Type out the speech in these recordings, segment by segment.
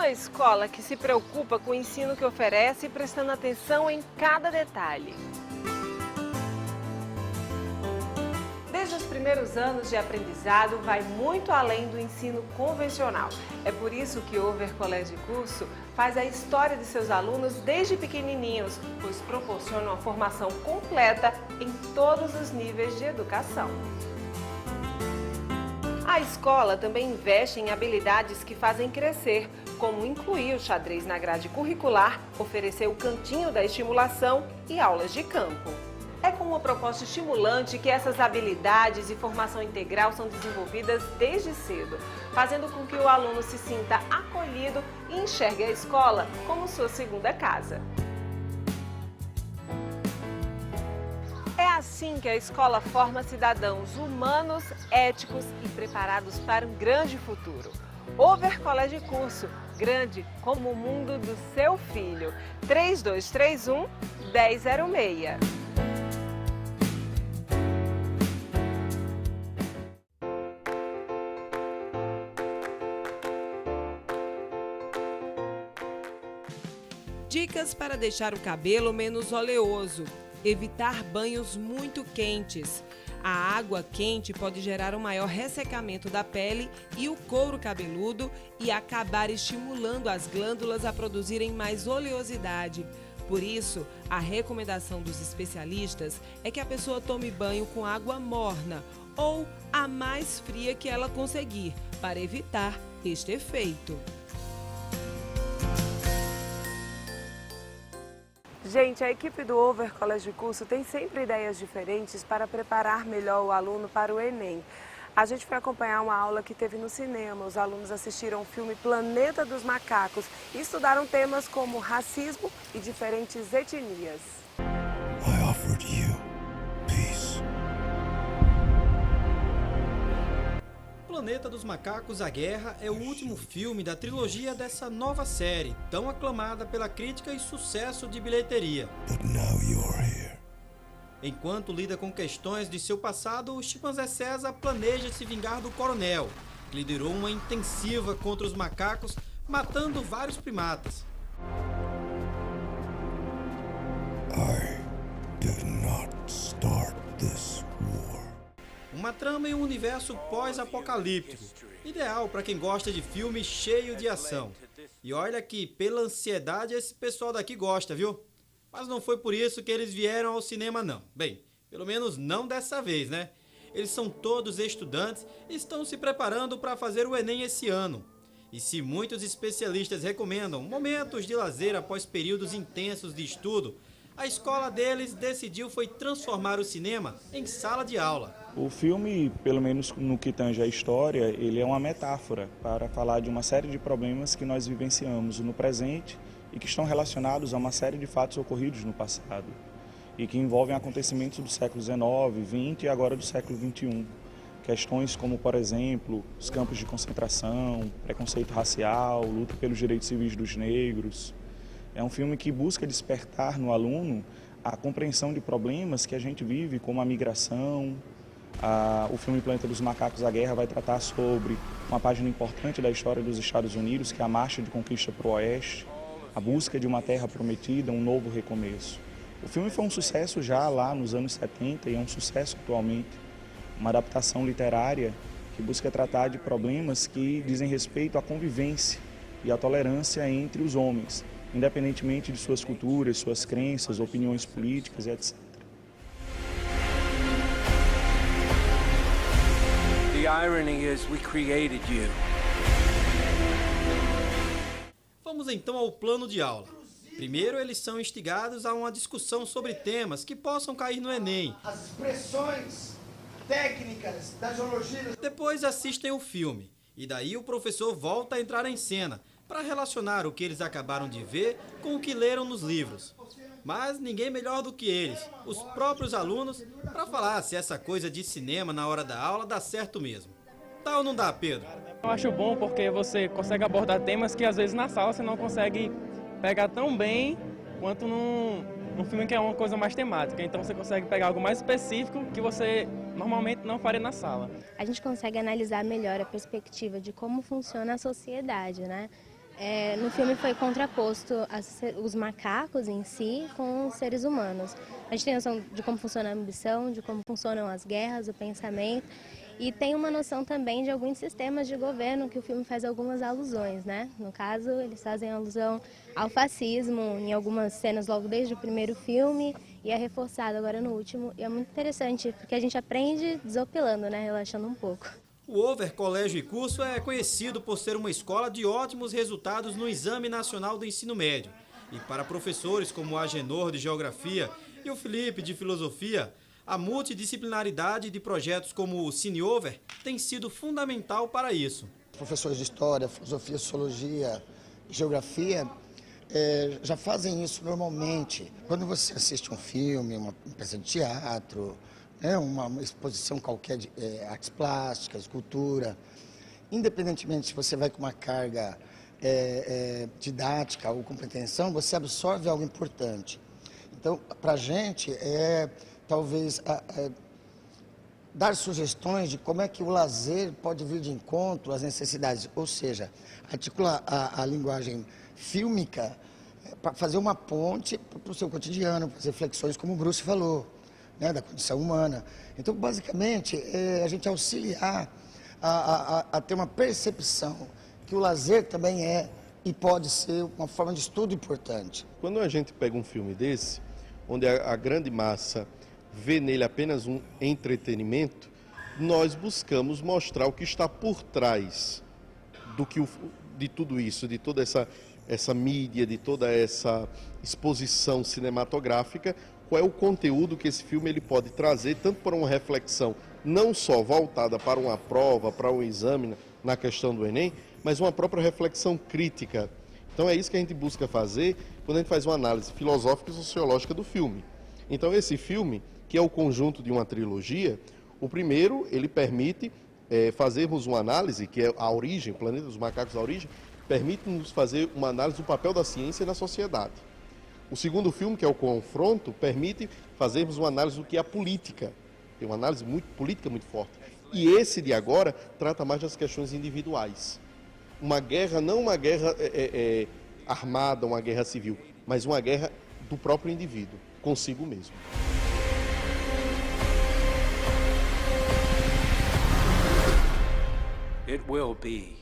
Uma escola que se preocupa com o ensino que oferece, prestando atenção em cada detalhe. Desde os primeiros anos de aprendizado, vai muito além do ensino convencional. É por isso que o Over Colégio e Curso faz a história de seus alunos desde pequenininhos, pois proporciona uma formação completa em todos os níveis de educação. A escola também investe em habilidades que fazem crescer, como incluir o xadrez na grade curricular, oferecer o cantinho da estimulação e aulas de campo. É com uma proposta estimulante que essas habilidades e formação integral são desenvolvidas desde cedo, fazendo com que o aluno se sinta acolhido e enxergue a escola como sua segunda casa. É assim que a escola forma cidadãos humanos, éticos e preparados para um grande futuro. Over Colégio e Curso, grande como o mundo do seu filho. 3231-1006. Dicas para deixar o cabelo menos oleoso. Evitar banhos muito quentes. A água quente pode gerar um maior ressecamento da pele e o couro cabeludo e acabar estimulando as glândulas a produzirem mais oleosidade. Por isso, a recomendação dos especialistas é que a pessoa tome banho com água morna ou a mais fria que ela conseguir, para evitar este efeito. Gente, a equipe do Over Colégio e Curso tem sempre ideias diferentes para preparar melhor o aluno para o Enem. A gente foi acompanhar uma aula que teve no cinema. Os alunos assistiram o filme Planeta dos Macacos e estudaram temas como racismo e diferentes etnias. I offered you peace. Planeta dos Macacos, A Guerra é o último filme da trilogia dessa nova série, tão aclamada pela crítica e sucesso de bilheteria. But now you're here. Enquanto lida com questões de seu passado, o chimpanzé César planeja se vingar do coronel, que liderou uma intensiva contra os macacos, matando vários primatas. I did not start this war. Uma trama em um universo pós-apocalíptico, ideal para quem gosta de filme cheio de ação. E olha que, pela ansiedade, esse pessoal daqui gosta, viu? Mas não foi por isso que eles vieram ao cinema, não. Bem, pelo menos não dessa vez, né? Eles são todos estudantes e estão se preparando para fazer o Enem esse ano. E se muitos especialistas recomendam momentos de lazer após períodos intensos de estudo, a escola deles decidiu foi transformar o cinema em sala de aula. O filme, pelo menos no que tange a história, ele é uma metáfora para falar de uma série de problemas que nós vivenciamos no presente e que estão relacionados a uma série de fatos ocorridos no passado e que envolvem acontecimentos do século XIX, XX e agora do século XXI. Questões como, por exemplo, os campos de concentração, preconceito racial, luta pelos direitos civis dos negros. É um filme que busca despertar no aluno a compreensão de problemas que a gente vive, como a migração. O filme Planeta dos Macacos, A Guerra vai tratar sobre uma página importante da história dos Estados Unidos, que é a marcha de conquista para o Oeste, a busca de uma terra prometida, um novo recomeço. O filme foi um sucesso já lá nos anos 70 e é um sucesso atualmente. Uma adaptação literária que busca tratar de problemas que dizem respeito à convivência e à tolerância entre os homens, independentemente de suas culturas, suas crenças, opiniões políticas e etc. The irony is we created you. Vamos então ao plano de aula. Primeiro, eles são instigados a uma discussão sobre temas que possam cair no Enem. As expressões técnicas da geologia. Depois assistem o filme, e daí o professor volta a entrar em cena para relacionar o que eles acabaram de ver com o que leram nos livros. Mas ninguém melhor do que eles, os próprios alunos, para falar se essa coisa de cinema na hora da aula dá certo mesmo. Dá ou não dá, Pedro? Eu acho bom porque você consegue abordar temas que às vezes na sala você não consegue pegar tão bem quanto num filme que é uma coisa mais temática. Então você consegue pegar algo mais específico que você normalmente não faria na sala. A gente consegue analisar melhor a perspectiva de como funciona a sociedade, né? No filme foi contraposto os macacos em si com os seres humanos. A gente tem noção de como funciona a ambição, de como funcionam as guerras, o pensamento, e tem uma noção também de alguns sistemas de governo que o filme faz algumas alusões, né? No caso, eles fazem alusão ao fascismo em algumas cenas logo desde o primeiro filme e é reforçado agora no último. E é muito interessante, porque a gente aprende desopilando, né? Relaxando um pouco. O Over Colégio e Curso é conhecido por ser uma escola de ótimos resultados no Exame Nacional do Ensino Médio. E para professores como o Agenor de Geografia e o Felipe de Filosofia, a multidisciplinaridade de projetos como o CineOver tem sido fundamental para isso. Professores de História, Filosofia, Sociologia, Geografia já fazem isso normalmente. Quando você assiste um filme, uma peça de teatro, uma exposição qualquer de artes plásticas, cultura, independentemente se você vai com uma carga didática ou com pretensão, você absorve algo importante. Então, para a gente, talvez dar sugestões de como é que o lazer pode vir de encontro às necessidades, ou seja, articular a linguagem fílmica para fazer uma ponte para o seu cotidiano, para as reflexões, como o Bruce falou, da condição humana. Então, basicamente, a gente auxiliar a ter uma percepção que o lazer também e pode ser uma forma de estudo importante. Quando a gente pega um filme desse, onde a grande massa vê nele apenas um entretenimento, nós buscamos mostrar o que está por trás de tudo isso, de toda essa mídia, de toda essa exposição cinematográfica, qual é o conteúdo que esse filme ele pode trazer, tanto para uma reflexão não só voltada para uma prova, para um exame na questão do Enem, mas uma própria reflexão crítica. Então é isso que a gente busca fazer quando a gente faz uma análise filosófica e sociológica do filme. Então esse filme, que é o conjunto de uma trilogia, o primeiro, ele permite fazermos uma análise, que é a origem, o Planeta dos Macacos, a origem, permite-nos fazer uma análise do papel da ciência na sociedade. O segundo filme, que é o Confronto, permite fazermos uma análise do que é a política. Tem uma análise política muito forte. E esse de agora trata mais das questões individuais. Uma guerra, não uma guerra armada, uma guerra civil, mas uma guerra do próprio indivíduo, consigo mesmo. It will be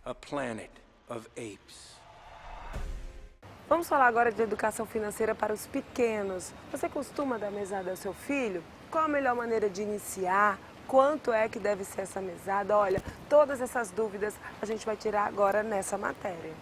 a planet of apes. Vamos falar agora de educação financeira para os pequenos. Você costuma dar mesada ao seu filho? Qual a melhor maneira de iniciar? Quanto é que deve ser essa mesada? Olha, todas essas dúvidas a gente vai tirar agora nessa matéria.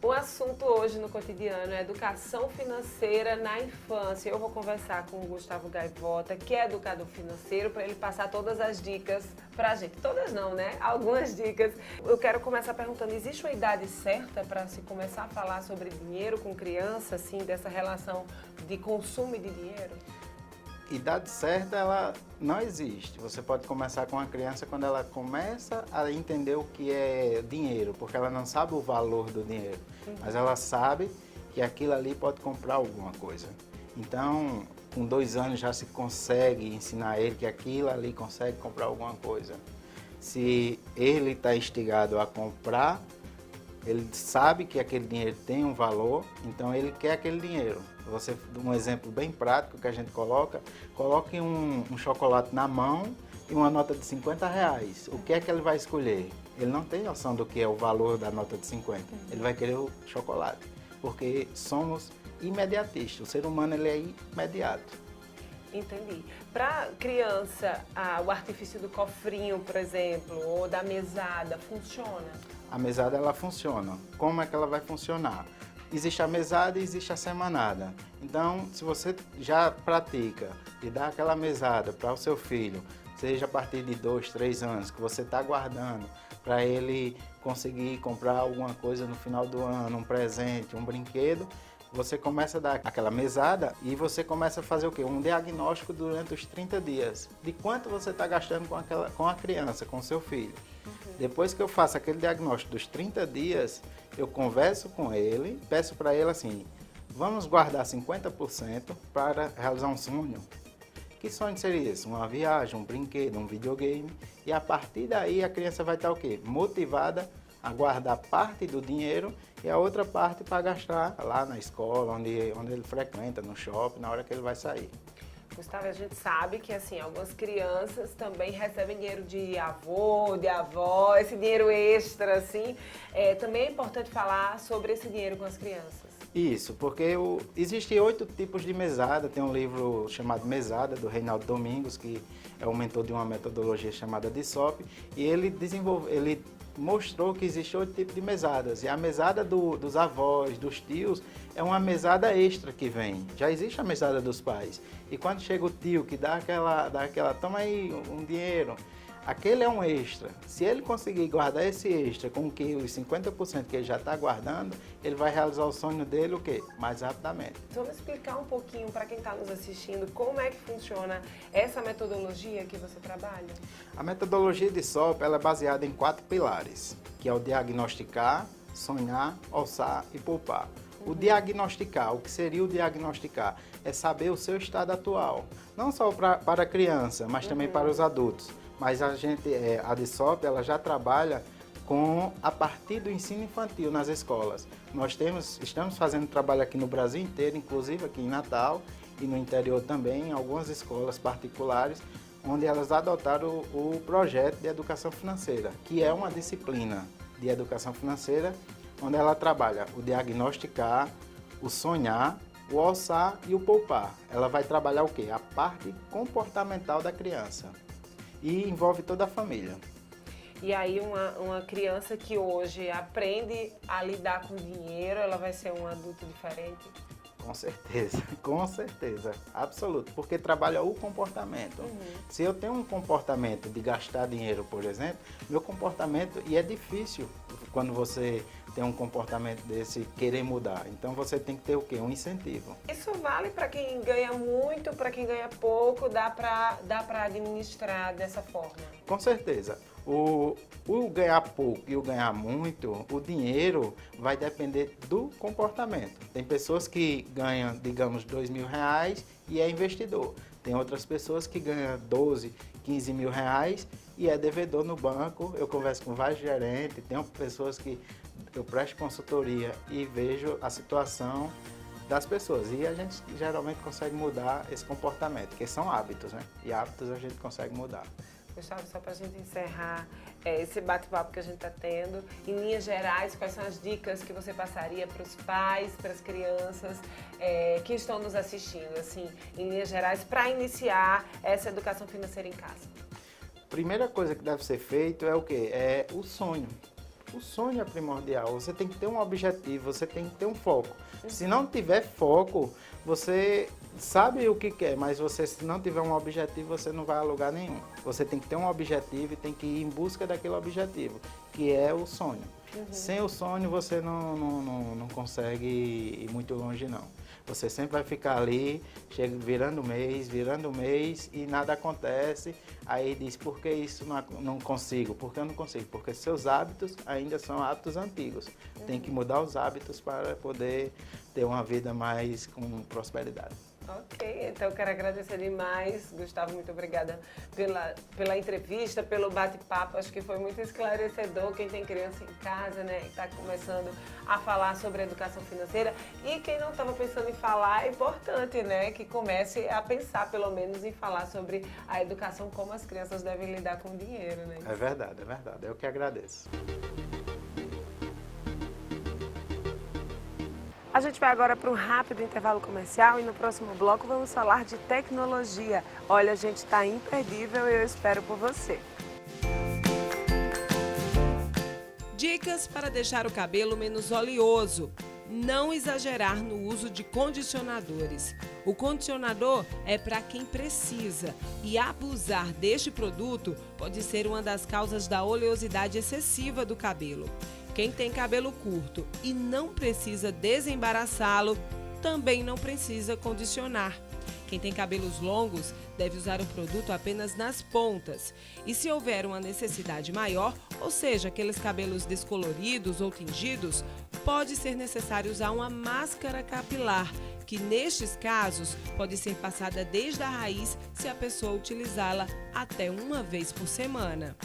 O assunto hoje no cotidiano é educação financeira na infância. Eu vou conversar com o Gustavo Gaivota, que é educador financeiro, para ele passar todas as dicas pra gente. Todas não, né? Algumas dicas. Eu quero começar perguntando, existe uma idade certa para se começar a falar sobre dinheiro com criança, assim, dessa relação de consumo e de dinheiro? Idade certa, ela não existe. Você pode começar com a criança quando ela começa a entender o que é dinheiro, porque ela não sabe o valor do dinheiro, mas ela sabe que aquilo ali pode comprar alguma coisa. Então, com 2 anos já se consegue ensinar ele que aquilo ali consegue comprar alguma coisa. Se ele está instigado a comprar, ele sabe que aquele dinheiro tem um valor, então ele quer aquele dinheiro. Você, um exemplo bem prático que a gente coloque um chocolate na mão e uma nota de 50 reais. O que é que ele vai escolher? Ele não tem noção do que é o valor da nota de 50. Ele vai querer o chocolate, porque somos imediatistas. O ser humano ele é imediato. Entendi. Para criança, o artifício do cofrinho, por exemplo, ou da mesada, funciona? A mesada, ela funciona. Como é que ela vai funcionar? Existe a mesada e existe a semanada. Então, se você já pratica de dar aquela mesada para o seu filho, seja a partir de 2, 3 anos, que você está guardando para ele conseguir comprar alguma coisa no final do ano, um presente, um brinquedo, você começa a dar aquela mesada e você começa a fazer o quê? Um diagnóstico durante os 30 dias. De quanto você está gastando com a criança, com o seu filho. Depois que eu faço aquele diagnóstico dos 30 dias, eu converso com ele, peço para ele assim, vamos guardar 50% para realizar um sonho, Que sonho seria esse? Uma viagem, um brinquedo, um videogame. E a partir daí a criança vai estar o quê? Motivada a guardar parte do dinheiro e a outra parte para gastar lá na escola, onde ele frequenta, no shopping, na hora que ele vai sair. Gustavo, a gente sabe que assim, algumas crianças também recebem dinheiro de avô, de avó, esse dinheiro extra, assim. Também é importante falar sobre esse dinheiro com as crianças. Isso, porque existem 8 tipos de mesada. Tem um livro chamado Mesada, do Reinaldo Domingos, que é o mentor de uma metodologia chamada de SOP, e ele mostrou que existe 8 tipos de mesadas. E a mesada dos avós, dos tios, é uma mesada extra que vem. Já existe a mesada dos pais. E quando chega o tio que dá aquela toma aí um dinheiro, aquele é um extra. Se ele conseguir guardar esse extra com que os 50% que ele já está guardando, ele vai realizar o sonho dele o quê? Mais rapidamente. Vamos explicar um pouquinho para quem está nos assistindo como é que funciona essa metodologia que você trabalha? A metodologia de SOP ela é baseada em 4 pilares, que é o diagnosticar, sonhar, orçar e poupar. O diagnosticar, o que seria o diagnosticar? É saber o seu estado atual. Não só para a criança, mas também para os adultos. Mas a DSOP, ela já trabalha a partir do ensino infantil nas escolas. Nós estamos fazendo trabalho aqui no Brasil inteiro, inclusive aqui em Natal e no interior também, em algumas escolas particulares, onde elas adotaram o projeto de educação financeira, que é uma disciplina de educação financeira, onde ela trabalha o diagnosticar, o sonhar, o orçar e o poupar. Ela vai trabalhar o quê? A parte comportamental da criança. E envolve toda a família. E aí uma criança que hoje aprende a lidar com dinheiro, ela vai ser um adulto diferente? Com certeza, absoluto, porque trabalha o comportamento. Se eu tenho um comportamento de gastar dinheiro, por exemplo, meu comportamento, e é difícil quando você tem um comportamento desse, querer mudar. Então você tem que ter o quê? Um incentivo. Isso vale para quem ganha muito, para quem ganha pouco, dá para administrar dessa forma? Com certeza. O ganhar pouco e o ganhar muito, o dinheiro vai depender do comportamento. Tem pessoas que ganham, digamos, R$2.000 e é investidor. Tem outras pessoas que ganham 12, 15 mil reais e é devedor no banco. Eu converso com vários gerentes, tem pessoas que eu presto consultoria e vejo a situação das pessoas. E a gente geralmente consegue mudar esse comportamento, porque são hábitos, né? E hábitos a gente consegue mudar. Gustavo, só para a gente encerrar esse bate-papo que a gente está tendo, em linhas gerais, quais são as dicas que você passaria para os pais, para as crianças que estão nos assistindo, assim, em linhas gerais, para iniciar essa educação financeira em casa? Primeira coisa que deve ser feito é o quê? É o sonho. O sonho é primordial. Você tem que ter um objetivo, você tem que ter um foco. Se não tiver foco, você sabe o que quer, mas se não tiver um objetivo, você não vai a lugar nenhum. Você tem que ter um objetivo e tem que ir em busca daquele objetivo, que é o sonho. Sem o sonho, você não consegue ir muito longe, não. Você sempre vai ficar ali, virando mês e nada acontece. Aí diz, por que isso não consigo? Por que eu não consigo? Porque seus hábitos ainda são hábitos antigos. Tem que mudar os hábitos para poder ter uma vida mais com prosperidade. Ok, então eu quero agradecer demais, Gustavo, muito obrigada pela entrevista, pelo bate-papo, acho que foi muito esclarecedor. Quem tem criança em casa, né, está começando a falar sobre educação financeira, e quem não estava pensando em falar, é importante, né, que comece a pensar pelo menos em falar sobre a educação, como as crianças devem lidar com o dinheiro, né? É verdade, eu que agradeço. A gente vai agora para um rápido intervalo comercial e no próximo bloco vamos falar de tecnologia. Olha, a gente está imperdível e eu espero por você. Dicas para deixar o cabelo menos oleoso. Não exagerar no uso de condicionadores. O condicionador é para quem precisa e abusar deste produto pode ser uma das causas da oleosidade excessiva do cabelo. Quem tem cabelo curto e não precisa desembaraçá-lo, também não precisa condicionar. Quem tem cabelos longos deve usar o produto apenas nas pontas. E se houver uma necessidade maior, ou seja, aqueles cabelos descoloridos ou tingidos, pode ser necessário usar uma máscara capilar, que nestes casos pode ser passada desde a raiz se a pessoa utilizá-la até uma vez por semana.